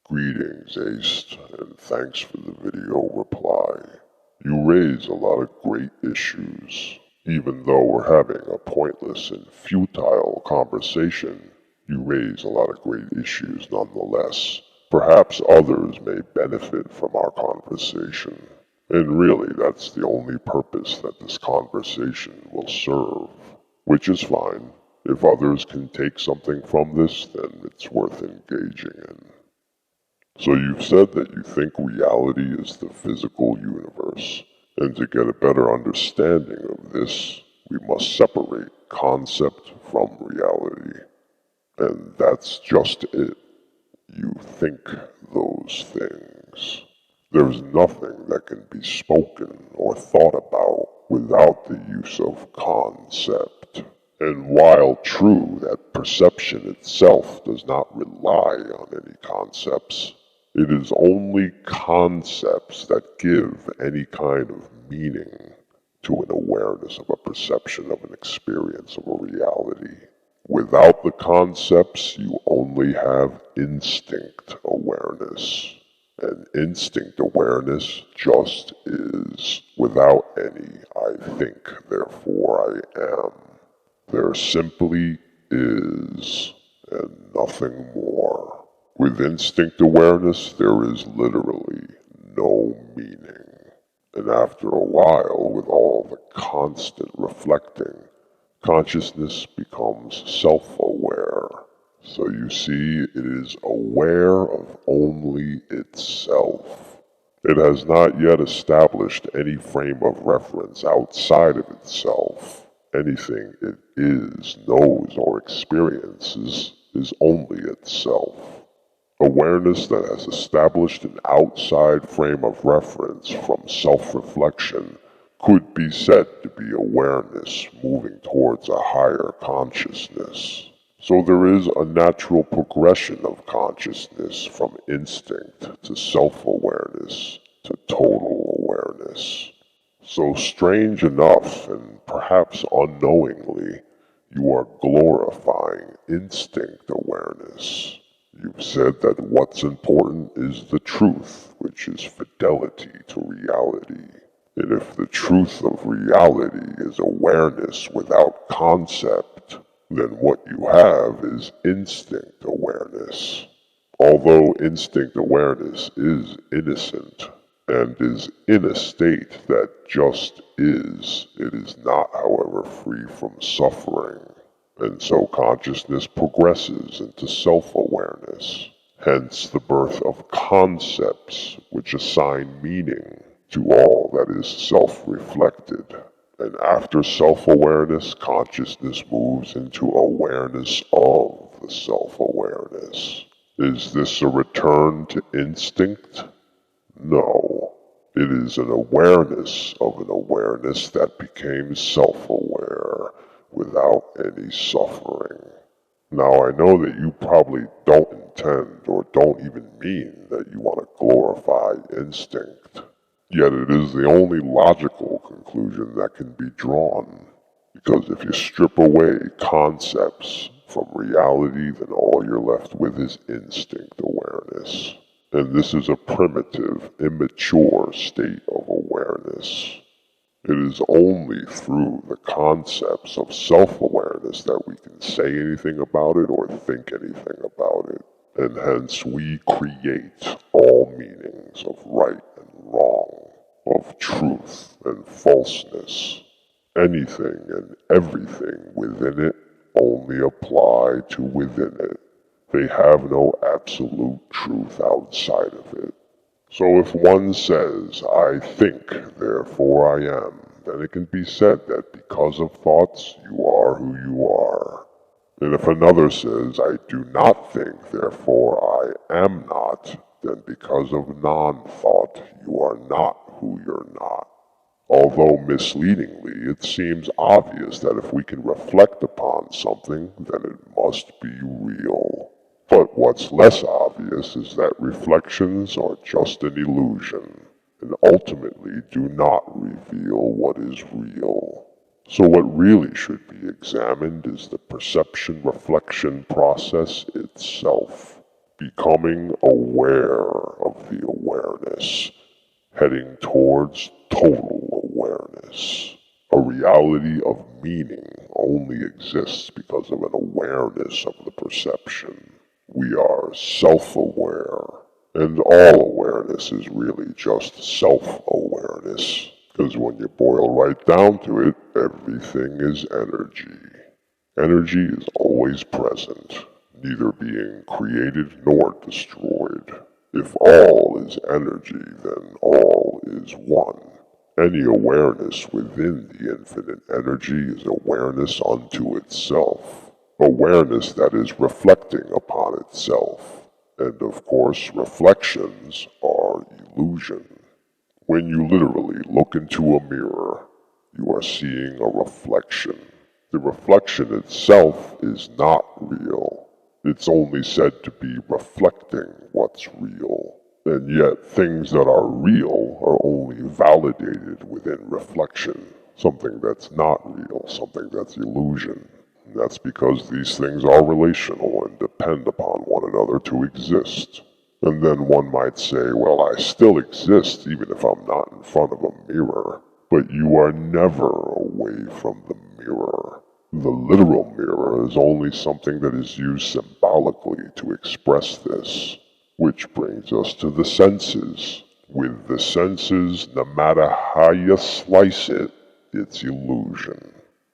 Greetings, Aist, and thanks for the video reply. You raise a lot of great issues. Even though we're having a pointless and futile conversation, you raise a lot of great issues nonetheless. Perhaps others may benefit from our conversation. And really, that's the only purpose that this conversation will serve. Which is fine. If others can take something from this, then it's worth engaging in. So you've said that you think reality is the physical universe, and to get a better understanding of this, we must separate concept from reality. And that's just it. You think those things. There's nothing that can be spoken or thought about without the use of concept. And while true that perception itself does not rely on any concepts, it is only concepts that give any kind of meaning to an awareness of a perception of an experience of a reality. Without the concepts, you only have instinct awareness. And instinct awareness just is, without any I think, therefore I am. There simply is, and nothing more. With instinct awareness, there is literally no meaning. And after a while, with all the constant reflecting, consciousness becomes self-aware. So you see, it is aware of only itself. It has not yet established any frame of reference outside of itself. Anything it is, knows, or experiences is only itself. Awareness that has established an outside frame of reference from self-reflection could be said to be awareness moving towards a higher consciousness. So there is a natural progression of consciousness from instinct to self-awareness to total awareness. So strange enough, and perhaps unknowingly, you are glorifying instinct awareness. You've said that what's important is the truth, which is fidelity to reality. And if the truth of reality is awareness without concept, then what you have is instinct awareness. Although instinct awareness is innocent, and is in a state that just is, it is not, however, free from suffering. And so consciousness progresses into self-awareness, hence the birth of concepts which assign meaning to all that is self-reflected. And after self-awareness, consciousness moves into awareness of the self-awareness. Is this a return to instinct? No. It is an awareness of an awareness that became self-aware without any suffering. Now I know that you probably don't intend or don't even mean that you want to glorify instinct. Yet it is the only logical conclusion that can be drawn. Because if you strip away concepts from reality, then all you're left with is instinct awareness. And this is a primitive, immature state of awareness. It is only through the concepts of self-awareness that we can say anything about it or think anything about it. And hence we create all meanings of right and wrong, of truth and falseness. Anything and everything within it only apply to within it. They have no absolute truth outside of it. So if one says, I think, therefore I am, then it can be said that because of thoughts, you are who you are. And if another says, I do not think, therefore I am not, then because of non-thought, you are not who you're not. Although misleadingly, it seems obvious that if we can reflect upon something, then it must be real. But what's less obvious is that reflections are just an illusion, and ultimately do not reveal what is real. So what really should be examined is the perception-reflection process itself. becoming aware of the awareness, heading towards total awareness. A reality of meaning only exists because of an awareness of the perception. We are self-aware, and all awareness is really just self-awareness, because when you boil right down to it, everything is energy. Energy is always present, neither being created nor destroyed. If all is energy, then all is one. Any awareness within the infinite energy is awareness unto itself. Awareness that is reflecting upon itself. And of course, reflections are illusion. When you literally look into a mirror, you are seeing a reflection. The reflection itself is not real. It's only said to be reflecting what's real. And yet things that are real are only validated within reflection. Something that's not real, something that's illusion. And that's because these things are relational and depend upon one another to exist. And then one might say, well, I still exist even if I'm not in front of a mirror. But you are never away from the mirror. The literal mirror is only something that is used symbolically to express this. Which brings us to the senses. With the senses, no matter how you slice it, it's illusion.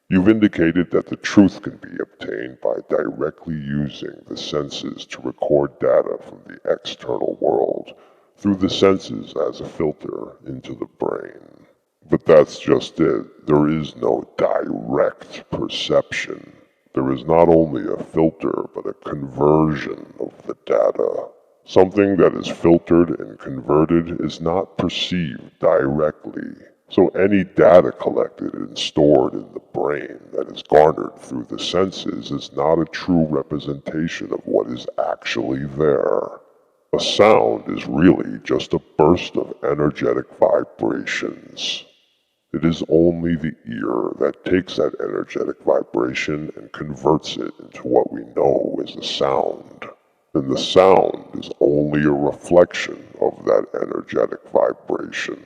You've indicated that the truth can be obtained by directly using the senses to record data from the external world through the senses as a filter into the brain. But that's just it. There is no direct perception. There is not only a filter, but a conversion of the data. Something that is filtered and converted is not perceived directly. So any data collected and stored in the brain that is garnered through the senses is not a true representation of what is actually there. A sound is really just a burst of energetic vibrations. It is only the ear that takes that energetic vibration and converts it into what we know as a sound. And the sound is only a reflection of that energetic vibration.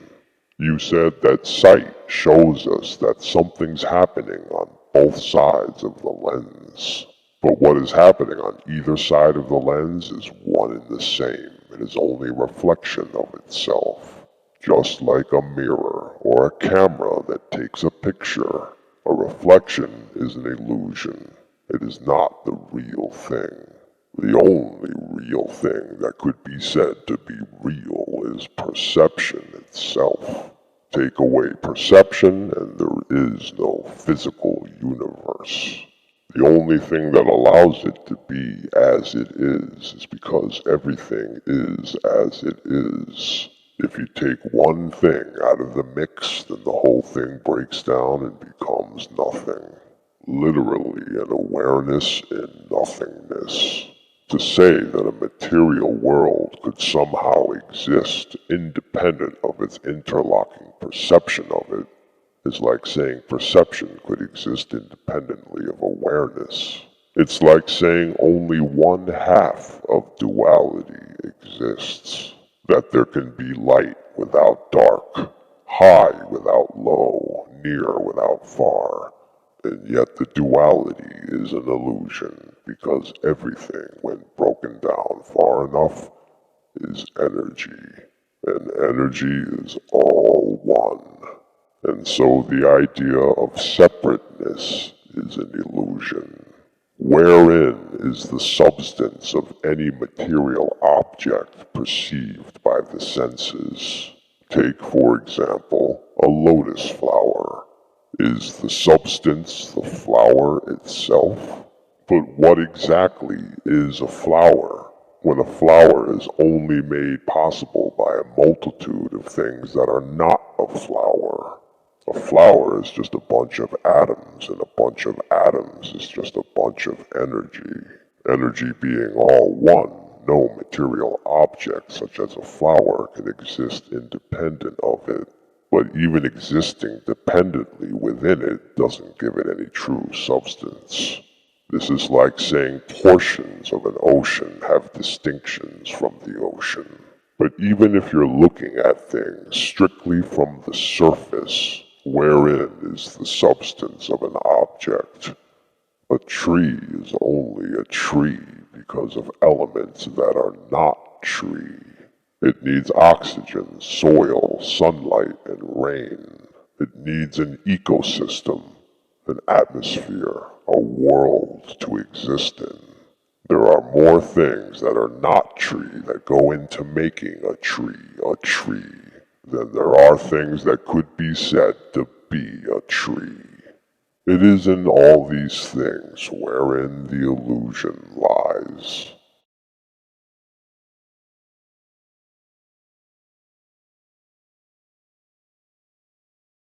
You said that sight shows us that something's happening on both sides of the lens. But what is happening on either side of the lens is one and the same. It is only a reflection of itself. Just like a mirror or a camera that takes a picture. A reflection is an illusion. It is not the real thing. The only real thing that could be said to be real is perception itself. Take away perception and there is no physical universe. The only thing that allows it to be as it is because everything is as it is. If you take one thing out of the mix, then the whole thing breaks down and becomes nothing. Literally an awareness in nothingness. To say that a material world could somehow exist independent of its interlocking perception of it is like saying perception could exist independently of awareness. It's like saying only one half of duality exists. That there can be light without dark, high without low, near without far. And yet the duality is an illusion, because everything, when broken down far enough, is energy. And energy is all one. And so the idea of separateness is an illusion. Wherein is the substance of any material object perceived by the senses? Take, for example, a lotus flower. Is the substance the flower itself? But what exactly is a flower, when a flower is only made possible by a multitude of things that are not a flower? A flower is just a bunch of atoms, and a bunch of atoms is just a bunch of energy. Energy being all one, no material object such as a flower can exist independent of it. But even existing dependently within it doesn't give it any true substance. This is like saying portions of an ocean have distinctions from the ocean. But even if you're looking at things strictly from the surface, wherein is the substance of an object, a tree is only a tree because of elements that are not tree. It needs oxygen, soil, sunlight, and rain. It needs an ecosystem, an atmosphere, a world to exist in. There are more things that are not tree that go into making a tree than there are things that could be said to be a tree. It is in all these things wherein the illusion lies.